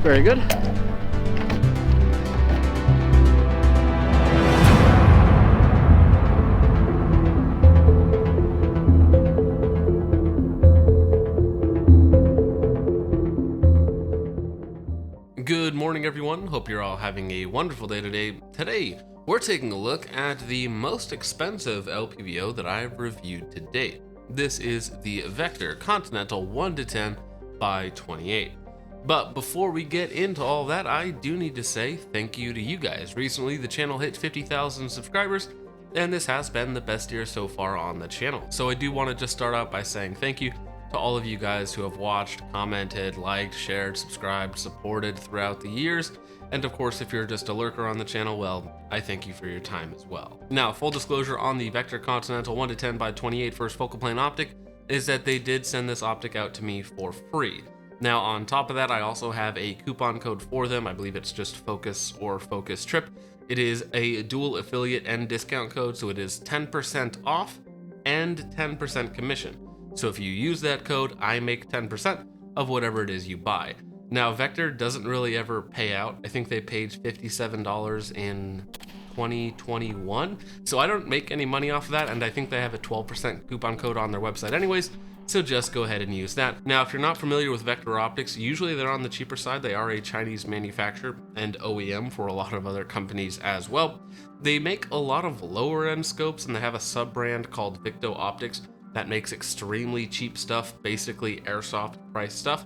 Very good. Good morning, everyone. Hope you're all having a wonderful day today. Today, we're taking a look at the most expensive LPVO that I've reviewed to date. This is the Vector Continental 1-10 by 28. But before we get into all that, I do need to say thank you to you guys. Recently, the channel hit 50,000 subscribers, and this has been the best year so far on the channel. So I do want to just start out by saying thank you to all of you guys who have watched, commented, liked, shared, subscribed, supported throughout the years. And of course, if you're just a lurker on the channel, well, I thank you for your time as well. Now, full disclosure on the Vector Continental 1-10 by 28 first focal plane optic is that they did send this optic out to me for free. Now, on top of that, I also have a coupon code for them. I believe it's just Focus or Focus Trip. It is a dual affiliate and discount code, so it is 10% off and 10% commission. So if you use that code, I make 10% of whatever it is you buy. Now, Vector doesn't really ever pay out. I think they paid $57 in 2021. So I don't make any money off of that, and I think they have a 12% coupon code on their website anyways. So just go ahead and use that. Now, if you're not familiar with Vector optics, usually they're on the cheaper side. They are a Chinese manufacturer and OEM for a lot of other companies as well. They make a lot of lower end scopes, and they have a sub-brand called Victo Optics that makes extremely cheap stuff, basically airsoft price stuff.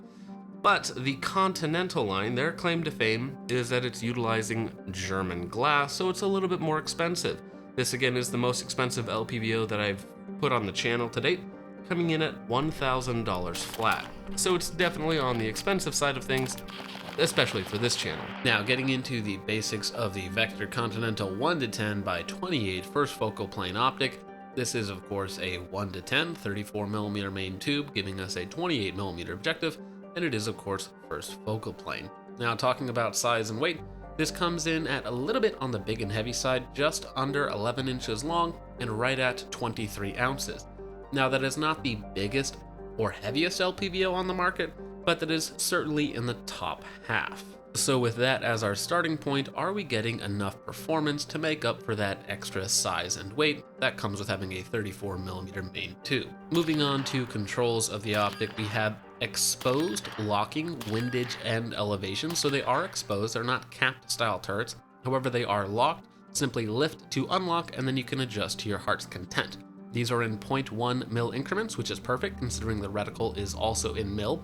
But the Continental line, their claim to fame is that it's utilizing German glass, so it's a little bit more expensive. This again is the most expensive LPVO that I've put on the channel to date, coming in at $1,000 flat. So it's definitely on the expensive side of things, especially for this channel. Now, getting into the basics of the Vector Continental 1-10 by 28 first focal plane optic. This is, of course, a 1-10 34mm main tube, giving us a 28mm objective, and it is, of course, first focal plane. Now, talking about size and weight, this comes in at a little bit on the big and heavy side, just under 11 inches long and right at 23 ounces. Now, that is not the biggest or heaviest LPVO on the market, but that is certainly in the top half. So with that as our starting point, are we getting enough performance to make up for that extra size and weight that comes with having a 34mm main tube? Moving on to controls of the optic, we have exposed locking, windage, and elevation. So they are exposed, they're not capped style turrets. However, they are locked. Simply lift to unlock, and then you can adjust to your heart's content. These are in 0.1 mil increments, which is perfect considering the reticle is also in mil.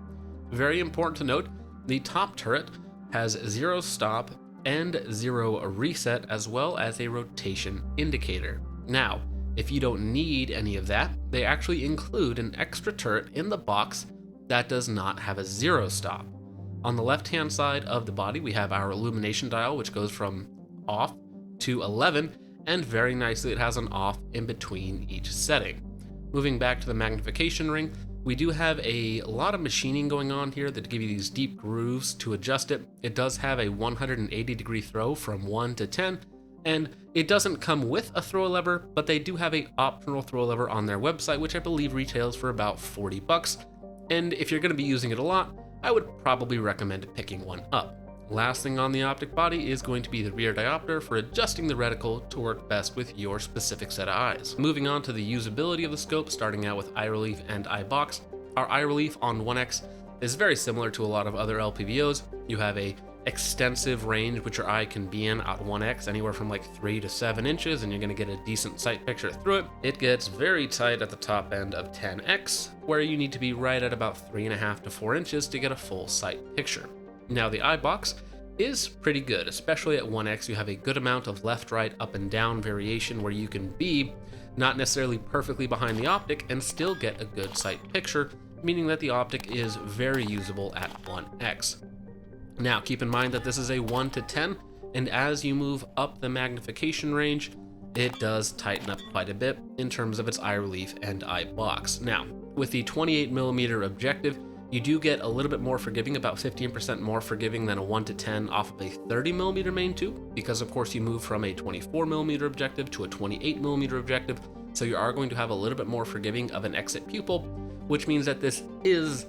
Very important to note, the top turret has 0 stop and 0 reset, as well as a rotation indicator. Now, if you don't need any of that, they actually include an extra turret in the box that does not have a 0 stop. On the left-hand side of the body, we have our illumination dial, which goes from off to 11, and very nicely it has an off in between each setting. Moving back to the magnification ring, we do have a lot of machining going on here that give you these deep grooves to adjust it. It does have a 180-degree throw from 1 to 10, and it doesn't come with a throw lever, but they do have an optional throw lever on their website, which I believe retails for about $40. And if you're going to be using it a lot, I would probably recommend picking one up. Last thing on the optic body is going to be the rear diopter for adjusting the reticle to work best with your specific set of eyes. Moving on to the usability of the scope, starting out with eye relief and eye box. Our eye relief on 1X is very similar to a lot of other LPVOs. You have a extensive range which your eye can be in at 1X, anywhere from like 3 to 7 inches, and you're going to get a decent sight picture through it. It gets very tight at the top end of 10X, where you need to be right at about 3.5 to 4 inches to get a full sight picture. Now, the eye box is pretty good, especially at 1X. You have a good amount of left, right, up and down variation where you can be not necessarily perfectly behind the optic and still get a good sight picture, meaning that the optic is very usable at 1X. Now, keep in mind that this is a 1-10, and as you move up the magnification range, it does tighten up quite a bit in terms of its eye relief and eye box. Now, with the 28mm objective, you do get a little bit more forgiving, about 15% more forgiving than a 1-10 off of a 30mm main tube, because of course you move from a 24mm objective to a 28mm objective, so you are going to have a little bit more forgiving of an exit pupil, which means that this is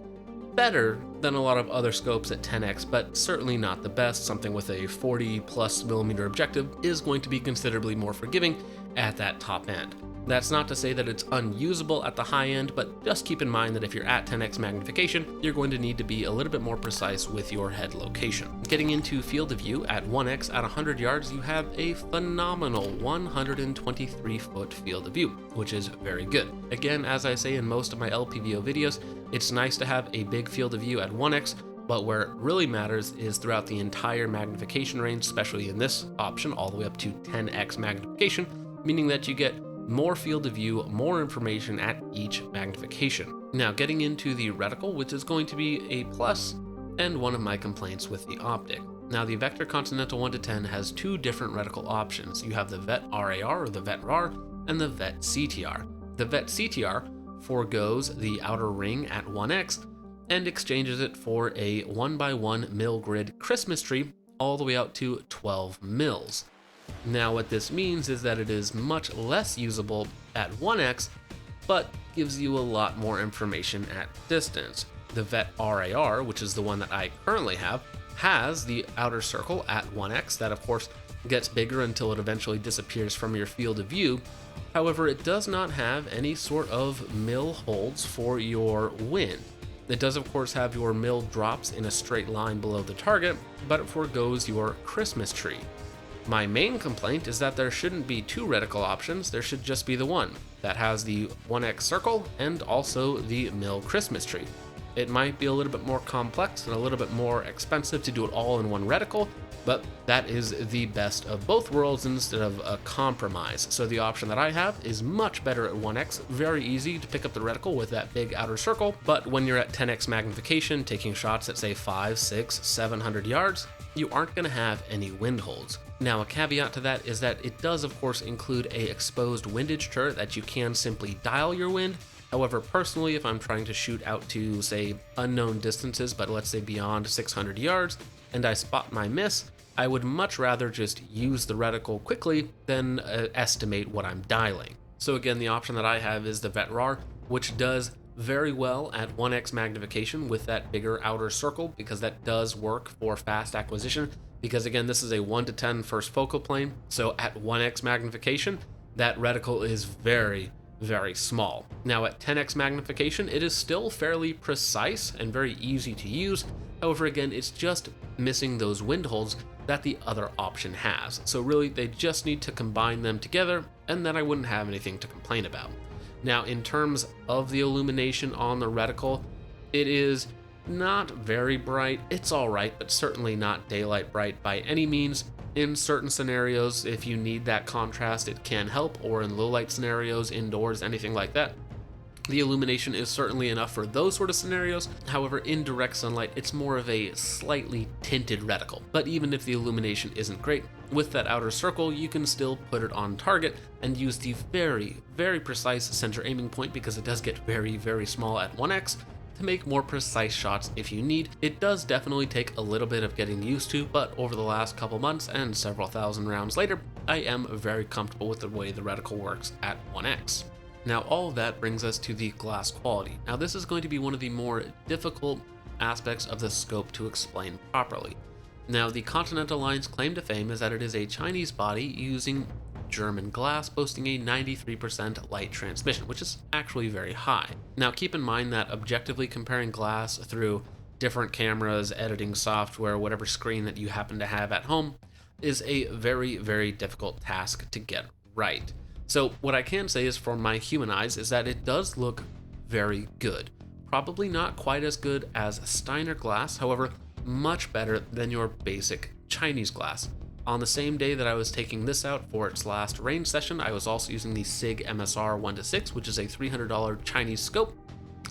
better than a lot of other scopes at 10x, but certainly not the best. Something with a 40+ mm objective is going to be considerably more forgiving at that top end. That's not to say that it's unusable at the high end, but just keep in mind that if you're at 10x magnification, you're going to need to be a little bit more precise with your head location. Getting into field of view at 1x at 100 yards, you have a phenomenal 123-foot field of view, which is very good. Again, as I say in most of my LPVO videos, it's nice to have a big field of view at 1x, but where it really matters is throughout the entire magnification range, especially in this option, all the way up to 10x magnification, meaning that you get more field of view, more information at each magnification. Now, getting into the reticle, which is going to be a plus and one of my complaints with the optic. Now, the Vector Continental 1-10 has two different reticle options. You have the VET RAR or the VET RAR and the VET CTR. The VET CTR forgoes the outer ring at 1x and exchanges it for a 1x1 mil grid Christmas tree all the way out to 12 mils. Now, what this means is that it is much less usable at 1x, but gives you a lot more information at distance. The VET RAR, which is the one that I currently have, has the outer circle at 1x that of course gets bigger until it eventually disappears from your field of view. However, it does not have any sort of mil holds for your wind. It does of course have your mil drops in a straight line below the target, but it forgoes your Christmas tree. My main complaint is that there shouldn't be two reticle options, there should just be the one that has the 1x circle and also the mil Christmas tree. It might be a little bit more complex and a little bit more expensive to do it all in one reticle, but that is the best of both worlds instead of a compromise. So the option that I have is much better at 1x, very easy to pick up the reticle with that big outer circle, but when you're at 10x magnification, taking shots at say 500, 600, 700 yards, you aren't going to have any wind holds. Now, a caveat to that is that it does of course include a exposed windage turret that you can simply dial your wind. However, personally, if I'm trying to shoot out to say unknown distances, but let's say beyond 600 yards, and I spot my miss, I would much rather just use the reticle quickly than estimate what I'm dialing. So again, the option that I have is the VET RAR, which does very well at 1x magnification with that bigger outer circle, because that does work for fast acquisition. Because again, this is a 1-10 first focal plane, so at 1x magnification, that reticle is very, very small. Now at 10x magnification, it is still fairly precise and very easy to use. However, again, it's just missing those wind holds that the other option has. So really, they just need to combine them together, and then I wouldn't have anything to complain about. Now, in terms of the illumination on the reticle, it is not very bright. It's all right, but certainly not daylight bright by any means. In certain scenarios, if you need that contrast, it can help, or in low light scenarios, indoors, anything like that. The illumination is certainly enough for those sort of scenarios. However, in direct sunlight, it's more of a slightly tinted reticle. But even if the illumination isn't great, with that outer circle, you can still put it on target and use the very, very precise center aiming point, because it does get very, very small at 1x, to make more precise shots if you need. It does definitely take a little bit of getting used to, but over the last couple months and several thousand rounds later, I am very comfortable with the way the reticle works at 1x. Now, all of that brings us to the glass quality. Now, this is going to be one of the more difficult aspects of the scope to explain properly. Now, the Continental line's claim to fame is that it is a Chinese body using German glass, boasting a 93% light transmission, which is actually very high. Now, keep in mind that objectively comparing glass through different cameras, editing software, whatever screen that you happen to have at home, is a very, very difficult task to get right. So what I can say is, for my human eyes, is that it does look very good. Probably not quite as good as Steiner glass, however, much better than your basic Chinese glass. On the same day that I was taking this out for its last range session, I was also using the SIG MSR 1-6, which is a $300 Chinese scope,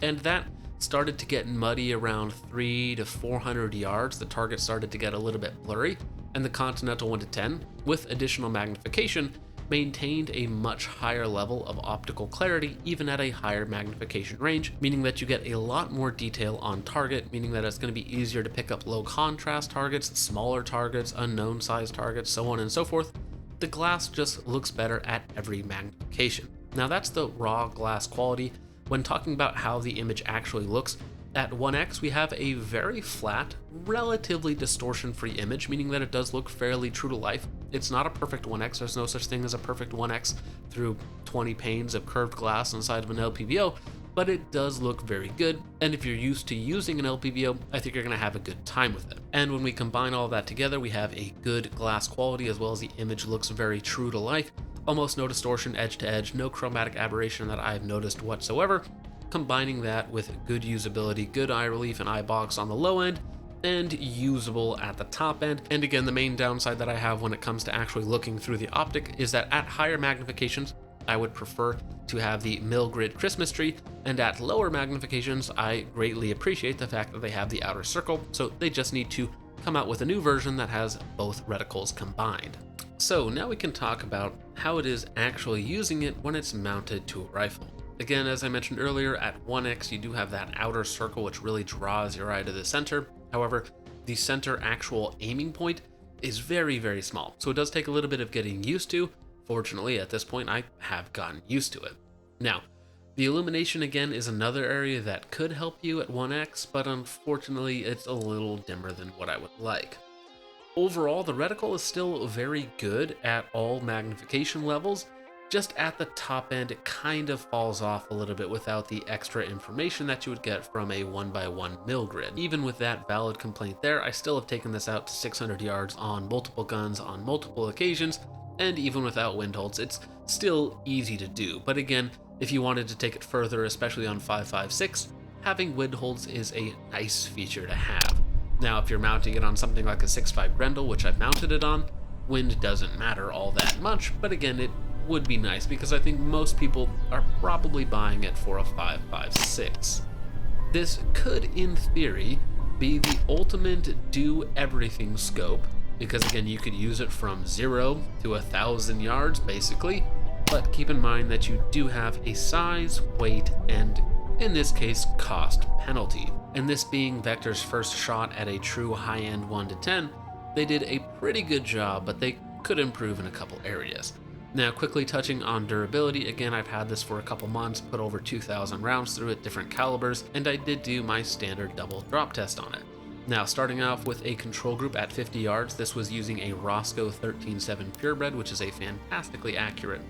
and that started to get muddy around 300 to 400 yards. The target started to get a little bit blurry, and the Continental 1-10, with additional magnification, maintained a much higher level of optical clarity even at a higher magnification range, meaning that you get a lot more detail on target, meaning that it's going to be easier to pick up low contrast targets, smaller targets, unknown size targets, so on and so forth. The glass just looks better at every magnification. Now, that's the raw glass quality. When talking about how the image actually looks, At 1x, we have a very flat, relatively distortion-free image, meaning that it does look fairly true to life. It's not a perfect 1x, there's no such thing as a perfect 1x through 20 panes of curved glass inside of an LPVO, but it does look very good, and if you're used to using an LPVO, I think you're going to have a good time with it. And when we combine all that together, we have a good glass quality as well as the image looks very true to life. Almost no distortion edge to edge, no chromatic aberration that I've noticed whatsoever. Combining that with good usability, good eye relief and eye box on the low end, and usable at the top end. And again, the main downside that I have when it comes to actually looking through the optic is that at higher magnifications, I would prefer to have the mil-grid Christmas tree, and at lower magnifications, I greatly appreciate the fact that they have the outer circle, so they just need to come out with a new version that has both reticles combined. So now we can talk about how it is actually using it when it's mounted to a rifle. Again, as I mentioned earlier, at 1x you do have that outer circle which really draws your eye to the center. However, the center actual aiming point is very, very small, so it does take a little bit of getting used to. Fortunately, at this point, I have gotten used to it. Now, the illumination again is another area that could help you at 1x, but unfortunately it's a little dimmer than what I would like. Overall, the reticle is still very good at all magnification levels. Just at the top end, it kind of falls off a little bit without the extra information that you would get from a 1x1 mil grid. Even with that valid complaint there, I still have taken this out to 600 yards on multiple guns on multiple occasions, and even without wind holds, it's still easy to do. But again, if you wanted to take it further, especially on 5.56, having wind holds is a nice feature to have. Now, if you're mounting it on something like a 6.5 Grendel, which I've mounted it on, wind doesn't matter all that much, but again, it would be nice because I think most people are probably buying it for a 5.56. This could, in theory, be the ultimate do-everything scope, because again, you could use it from 0 to 1,000 yards, basically, but keep in mind that you do have a size, weight, and, in this case, cost penalty. And this being Vector's first shot at a true high-end 1-10, they did a pretty good job, but they could improve in a couple areas. Now, quickly touching on durability, again, I've had this for a couple months, put over 2,000 rounds through it, different calibers, and I did do my standard double drop test on it. Now, starting off with a control group at 50 yards, this was using a Roscoe 13.7 Purebred, which is a fantastically accurate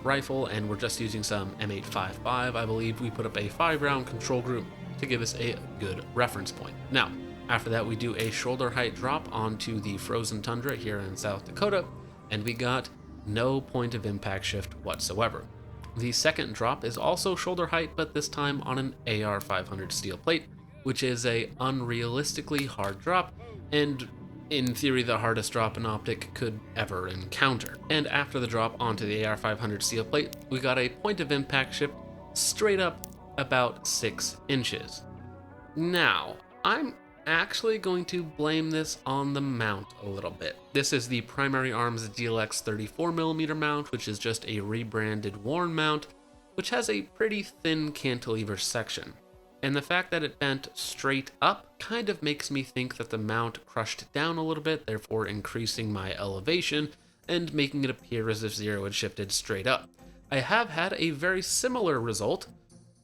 rifle, and we're just using some M855. I believe we put up a 5-round control group to give us a good reference point. Now, after that, we do a shoulder height drop onto the frozen tundra here in South Dakota, and we got no point of impact shift whatsoever. The second drop is also shoulder height, but this time on an AR500 steel plate, which is a unrealistically hard drop, and in theory the hardest drop an optic could ever encounter. And after the drop onto the AR500 steel plate, we got a point of impact shift straight up about 6 inches. Now, I'm actually going to blame this on the mount a little bit. This is the Primary Arms GLX 34mm mount, which is just a rebranded worn mount, which has a pretty thin cantilever section. And the fact that it bent straight up kind of makes me think that the mount crushed down a little bit, therefore increasing my elevation and making it appear as if Zero had shifted straight up. I have had a very similar result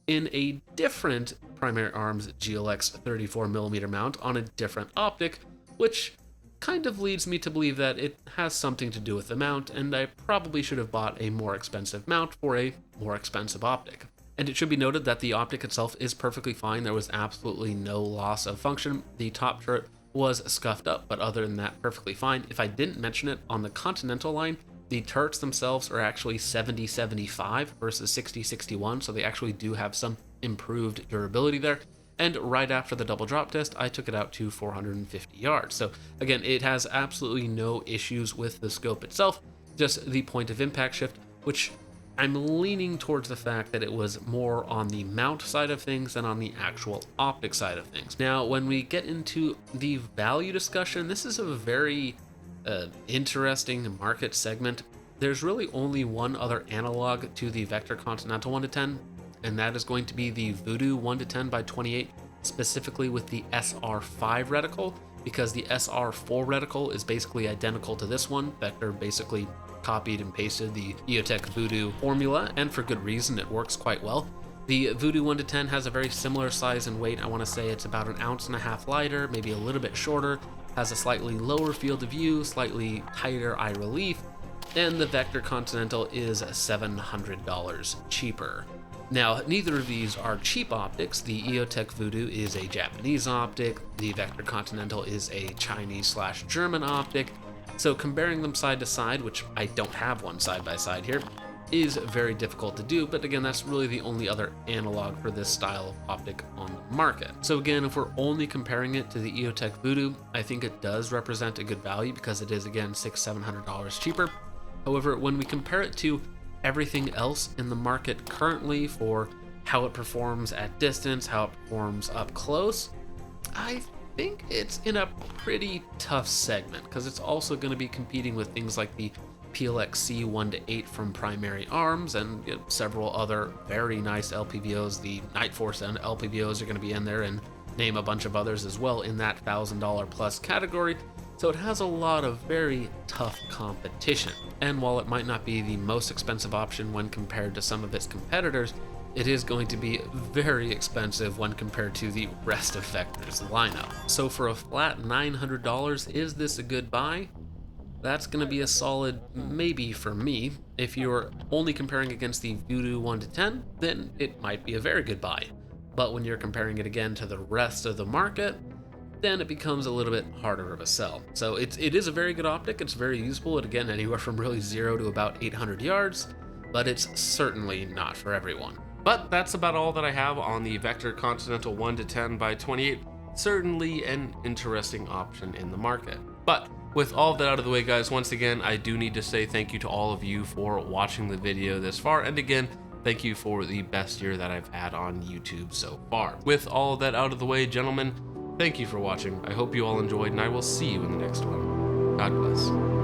in a different Primary Arms GLX 34mm mount on a different optic, which kind of leads me to believe that it has something to do with the mount, and I probably should have bought a more expensive mount for a more expensive optic. And it should be noted that the optic itself is perfectly fine. There was absolutely no loss of function. The top turret was scuffed up, but other than that, perfectly fine. If I didn't mention it, on the Continental line, the turrets themselves are actually 70-75 versus 60-61, so they actually do have some improved durability there. And right after the double drop test, I took it out to 450 yards. So again, it has absolutely no issues with the scope itself, just the point of impact shift, which I'm leaning towards the fact that it was more on the mount side of things than on the actual optic side of things. Now, when we get into the value discussion, this is a very interesting market segment. There's really only one other analog to the Vector Continental 1-10, and that is going to be the Voodoo 1-10x28, specifically with the SR5 reticle, because the SR4 reticle is basically identical to this one. Vector basically copied and pasted the EOTech Voodoo formula, and for good reason. It works quite well. The Voodoo 1 to 10 has a very similar size and weight. I want to say it's about 1.5 ounces lighter, maybe a little bit shorter, has a slightly lower field of view, slightly tighter eye relief, and the Vector Continental is $700 cheaper. Now, neither of these are cheap optics. The EOTech Voodoo is a Japanese optic, the Vector Continental is a Chinese/German optic, so comparing them side to side, which I don't have one side by side here, is very difficult to do, but again, that's really the only other analog for this style of optic on the market. So again, if we're only comparing it to the EOTech Voodoo, I think it does represent a good value because it is, again, $600-700 cheaper. However, when we compare it to everything else in the market currently for how it performs at distance, how it performs up close, I think it's in a pretty tough segment because it's also going to be competing with things like the PLX-C 1 to 8 from Primary Arms and several other very nice LPVOs. The Night Force and LPVOs are going to be in there, and name a bunch of others as well in that $1,000 plus category. So it has a lot of very tough competition. And while it might not be the most expensive option when compared to some of its competitors, it is going to be very expensive when compared to the rest of Vector's lineup. So for a flat $900, is this a good buy? That's going to be a solid maybe for me. If you're only comparing against the Voodoo 1 to 10, then it might be a very good buy. But when you're comparing it again to the rest of the market, then it becomes a little bit harder of a sell. So it is a very good optic. It's very useful at, again, anywhere from really 0 to about 800 yards, but it's certainly not for everyone. But that's about all that I have on the Vector Continental 1 to 10 by 28. Certainly an interesting option in the market. But with all of that out of the way, guys, once again, I do need to say thank you to all of you for watching the video this far. And again, thank you for the best year that I've had on YouTube so far. With all of that out of the way, gentlemen, thank you for watching. I hope you all enjoyed, and I will see you in the next one. God bless.